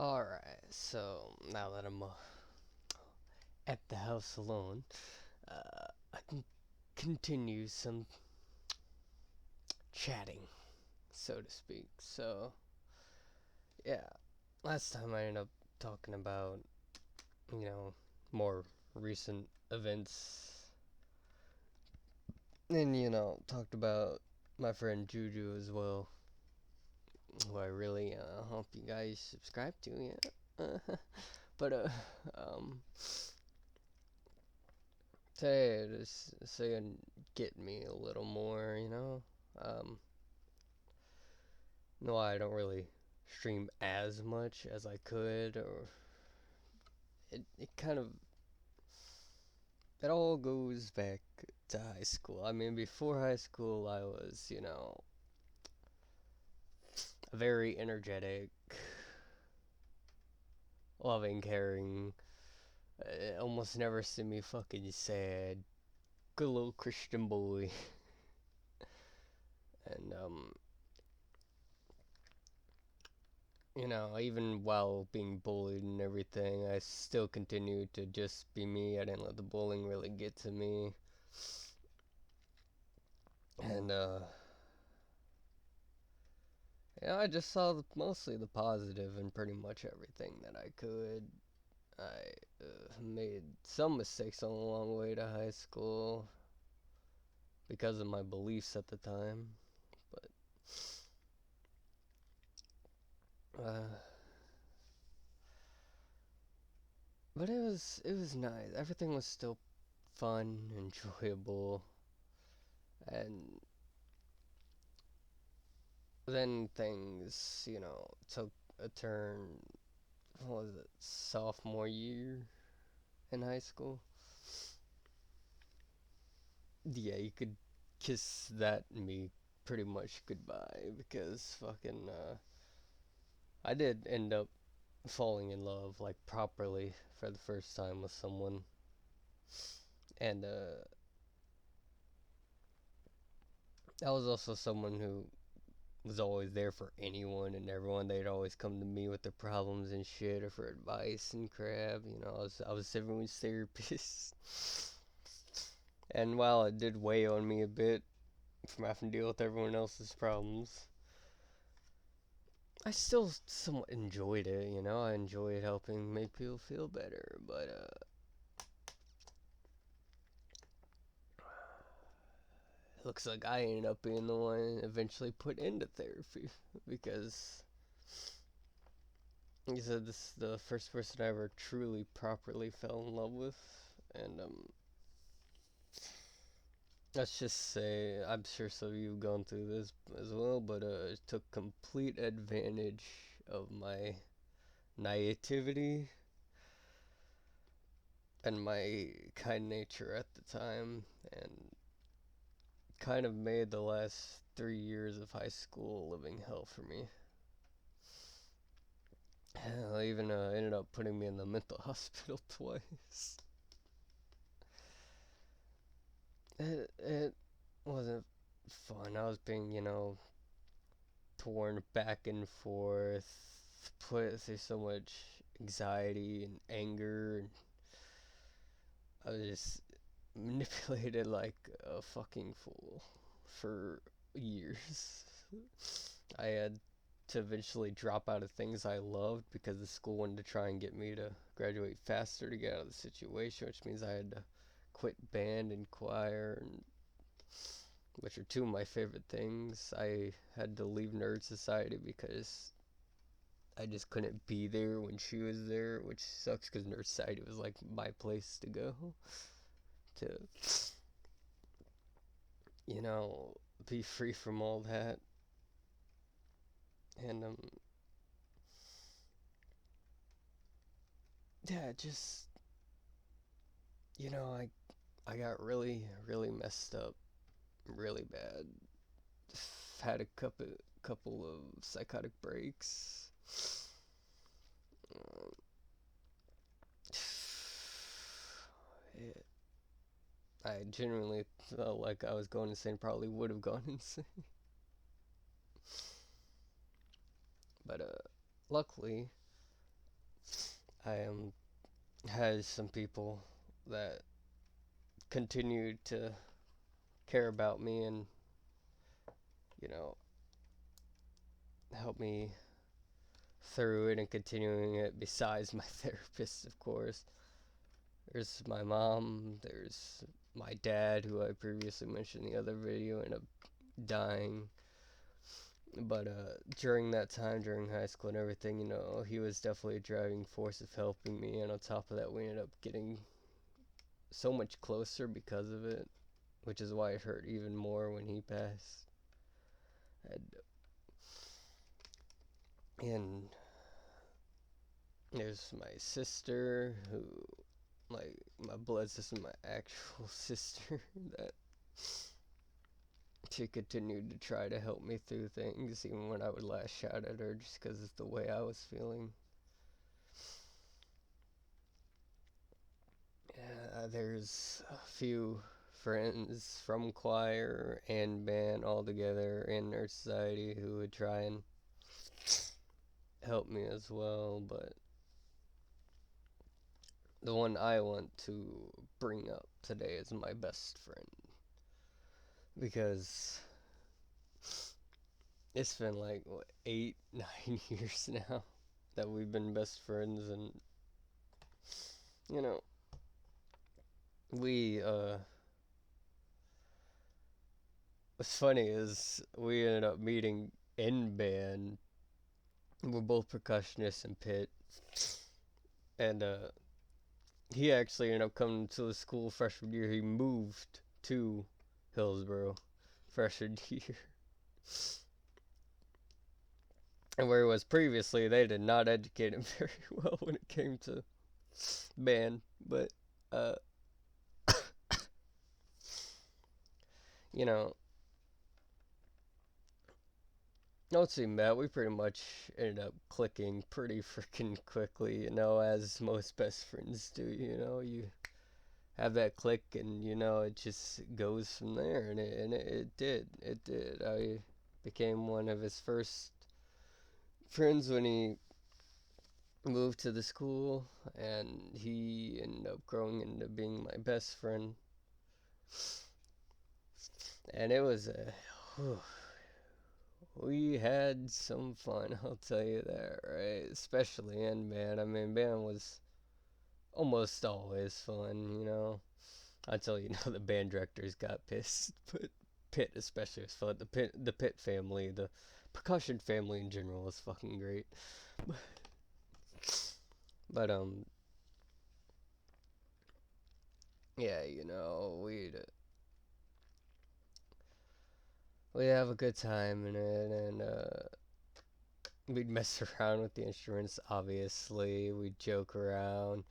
Alright, so now that I'm at the house alone, I can continue some chatting, so to speak. So, yeah, last time I ended up talking about, you know, more recent events, and, talked about my friend Juju as well, who I really hope you guys subscribe to, yeah. but, um, today, just so you can get me a little more. Um, no, I don't really stream as much as I could, or it kind of it all goes back to high school. I mean, before high school, I was, very energetic, loving, caring, almost never see me fucking sad, good little Christian boy, and even while being bullied and everything, I still continued to just be me. I didn't let the bullying really get to me. And, yeah, I just saw mostly the positive in pretty much everything that I could. I made some mistakes on the long way to high school because of my beliefs at the time. Uh, but it was nice. Everything was still fun, enjoyable, and then things, took a turn. What was it, sophomore year in high school? Yeah, you could kiss that me pretty much goodbye because fucking I did end up falling in love like properly for the first time with someone, and that was also someone who was always there for anyone and everyone. They'd always come to me with their problems and shit or for advice and crap. I was everyone's therapist. And while it did weigh on me a bit from having to deal with everyone else's problems, I still somewhat enjoyed it. I enjoyed helping make people feel better. But it looks like I ended up being the one eventually put into therapy because he said this is the first person I ever truly properly fell in love with, and let's just say I'm sure some of you've gone through this as well, but it took complete advantage of my naivety and my kind nature at the time, and kind of made the last 3 years of high school living hell for me. Hell, even ended up putting me in the mental hospital twice. It wasn't fun. I was being, torn back and forth, put through so much anxiety and anger, and I was just manipulated like a fucking fool for years. I had to eventually drop out of things I loved because the school wanted to try and get me to graduate faster to get out of the situation, which means I had to quit band and choir, and which are two of my favorite things. I had to leave Nerd Society because I just couldn't be there when she was there, which sucks because Nerd Society was like my place to go to, you know, be free from all that. And yeah, just I got really really messed up, really bad. Had a couple of psychotic breaks. Um, it, I genuinely felt like I was going insane. Probably would have gone insane, but luckily I has some people that continue to care about me and, you know, help me through it and continuing it besides my therapist, of course. There's my mom, there's my dad, who I previously mentioned in the other video, ended up dying. But during that time, during high school and everything, he was definitely a driving force of helping me. And on top of that, we ended up getting so much closer because of it, which is why it hurt even more when he passed. And there's my sister, who, like, my blood sister, my actual sister, that she continued to try to help me through things, even when I would lash out at her just because of the way I was feeling. There's a few friends from choir and band all together in Nerd Society who would try and help me as well, but the one I want to bring up today is my best friend, because it's been like, what, 8, 9 years now that we've been best friends, and you know, we what's funny is we ended up meeting in band. We're both percussionists in Pitt, and he actually ended up coming to the school freshman year. He moved to Hillsboro freshman year. And where he was previously, they did not educate him very well when it came to band. But, uh, you know, once we met, we pretty much ended up clicking pretty freaking quickly, as most best friends do. You have that click, and it just goes from there, and it did. I became one of his first friends when he moved to the school, and he ended up growing into being my best friend. And it was we had some fun, I'll tell you that, right? Especially in band. I mean, band was almost always fun. Until the band directors got pissed, but Pitt especially was fun. The Pitt family, the percussion family in general, was fucking great. But yeah, we'd have a good time in it, and we'd mess around with the instruments. Obviously, we'd joke around.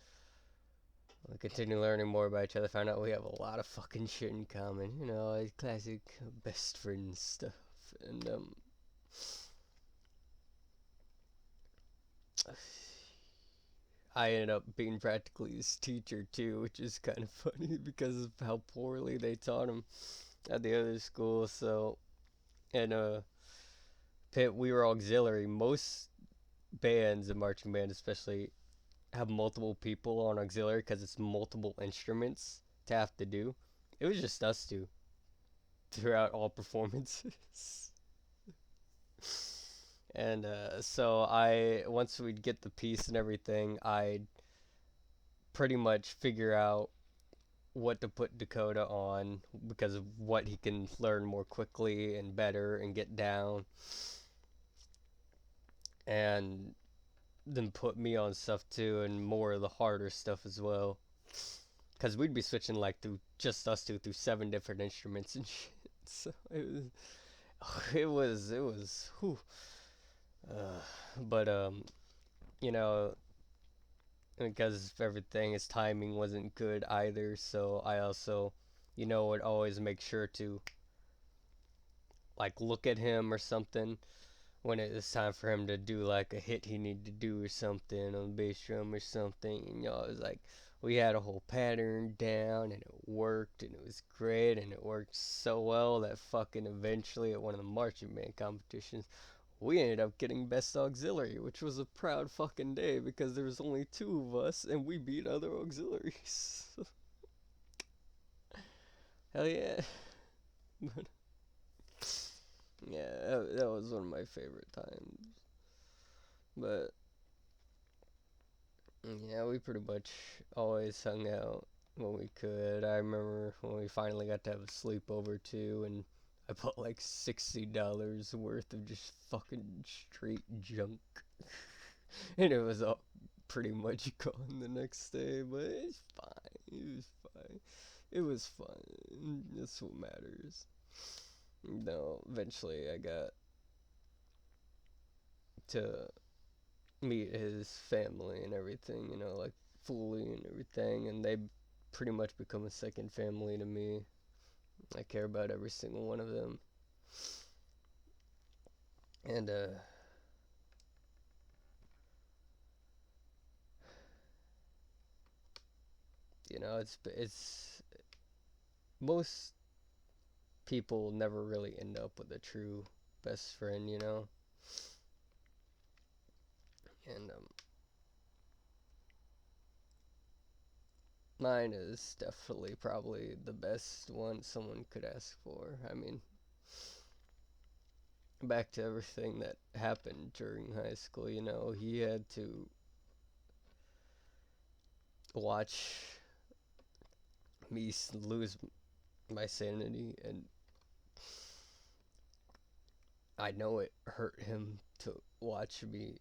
We continue learning more about each other. Found out we have a lot of fucking shit in common. Classic best friend stuff. And I ended up being practically his teacher too, which is kind of funny because of how poorly they taught him at the other school. So, and Pitt, we were auxiliary. Most bands and marching band, especially, have multiple people on auxiliary because it's multiple instruments to have to do. It was just us two throughout all performances. And so once we'd get the piece and everything, I'd pretty much figure out what to put Dakota on because of what he can learn more quickly and better and get down, and then put me on stuff too, and more of the harder stuff as well. Because we'd be switching like through just us two through 7 different instruments and shit. So it was whew. But you know, because everything, his timing wasn't good either. So I also, would always make sure to like look at him or something when it was time for him to do like a hit he needed to do or something on the bass drum or something. And it was like we had a whole pattern down, and it worked, and it was great, and it worked so well that fucking eventually at one of the marching band competitions, we ended up getting best auxiliary, which was a proud fucking day because there was only two of us and we beat other auxiliaries. Hell yeah. Yeah, that was one of my favorite times. But yeah, we pretty much always hung out when we could. I remember when we finally got to have a sleepover too, and I bought like $60 worth of just fucking straight junk. And it was all pretty much gone the next day, but it's fine. It was fine. It was fun. That's what matters. No, eventually I got to meet his family and everything, like fully and everything, and they pretty much become a second family to me. I care about every single one of them. And it's most people never really end up with a true best friend. And mine is definitely probably the best one someone could ask for. I mean, back to everything that happened during high school, he had to watch me lose my sanity, and I know it hurt him to watch me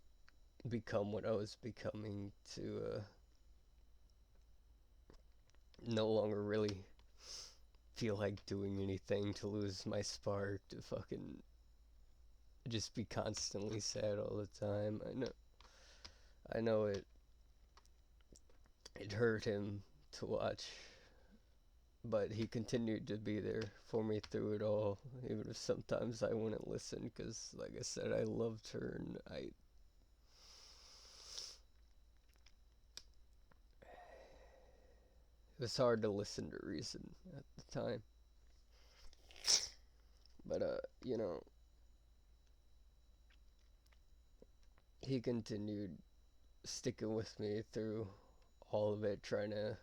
become what I was becoming, to no longer really feel like doing anything, to lose my spark, to fucking just be constantly sad all the time. I know it hurt him to watch, but he continued to be there for me through it all, even if sometimes I wouldn't listen, because, like I said, I loved her, and it was hard to listen to reason at the time. But, he continued sticking with me through all of it, trying to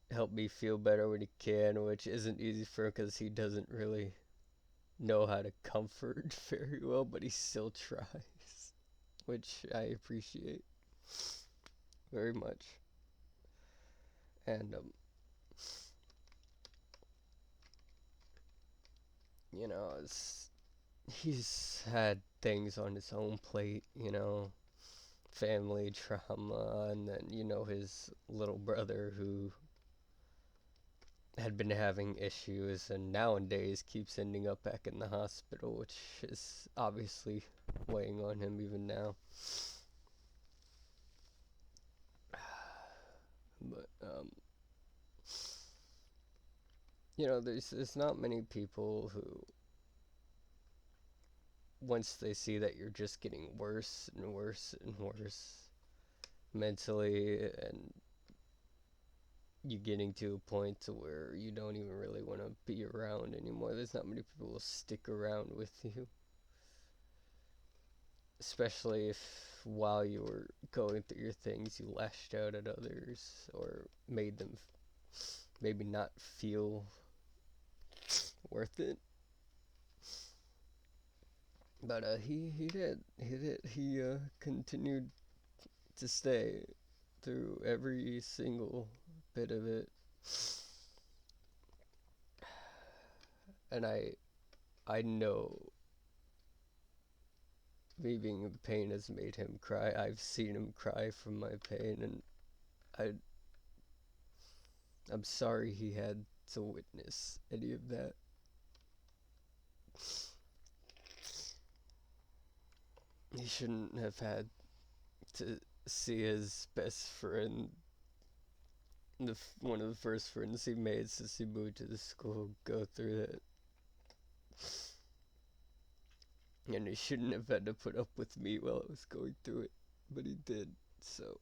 help me feel better when he can, which isn't easy for him because he doesn't really know how to comfort very well, but he still tries, which I appreciate very much. And he's had things on his own plate, family trauma, and then his little brother who had been having issues and nowadays keeps ending up back in the hospital, which is obviously weighing on him even now. But there's not many people who, once they see that you're just getting worse and worse and worse mentally, and you getting to a point to where you don't even really want to be around anymore. There's not many people who will stick around with you, especially if while you were going through your things you lashed out at others or made them maybe not feel worth it. But he continued to stay through every single bit of it. And I know me being in pain has made him cry. I've seen him cry from my pain, and I I'm sorry he had to witness any of that. He shouldn't have had to see his best friend, one of the first friends he made since he moved to the school, go through that. And he shouldn't have had to put up with me while I was going through it, but he did. So,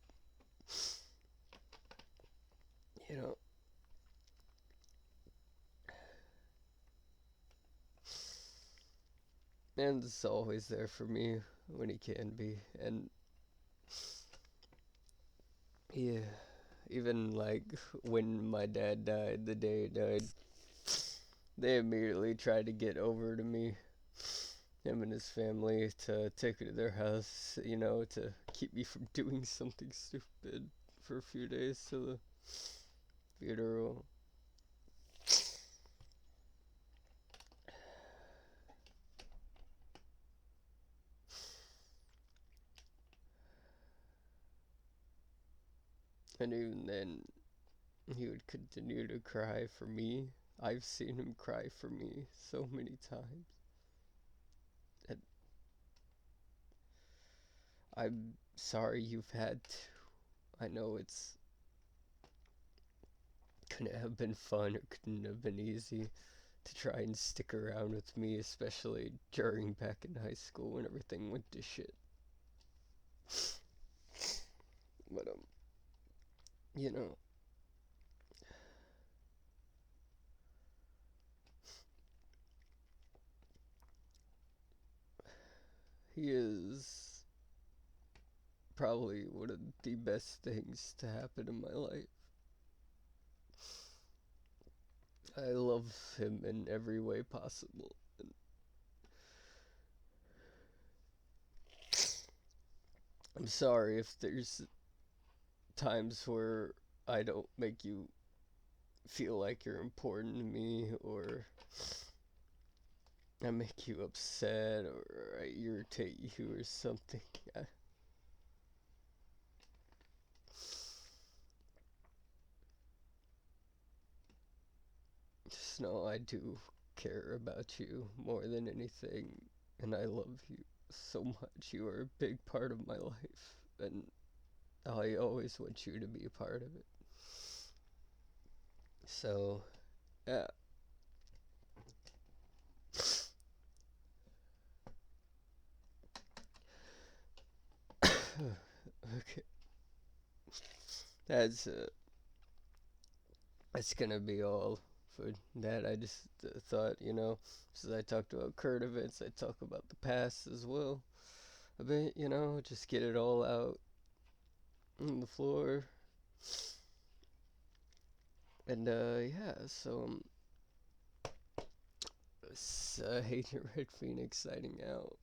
you know, and is always there for me when he can be. And yeah, even like when my dad died, the day he died, they immediately tried to get over to me, him and his family, to take me to their house, to keep me from doing something stupid for a few days to the funeral. And even then, he would continue to cry for me. I've seen him cry for me so many times. And I'm sorry you've had to. I know it's couldn't have been fun or couldn't have been easy to try and stick around with me, especially during back in high school when everything went to shit. But you know, he is probably one of the best things to happen in my life. I love him in every way possible. And I'm sorry if there's times where I don't make you feel like you're important to me, or I make you upset, or I irritate you or something. I just know I do care about you more than anything, and I love you so much. You are a big part of my life, and I always want you to be a part of it. So, yeah. Okay. That's that's gonna be all for that. I just thought, since I talked about current events, I talk about the past as well a bit, just get it all out on the floor. And yeah, so it's Agent Red Phoenix signing out.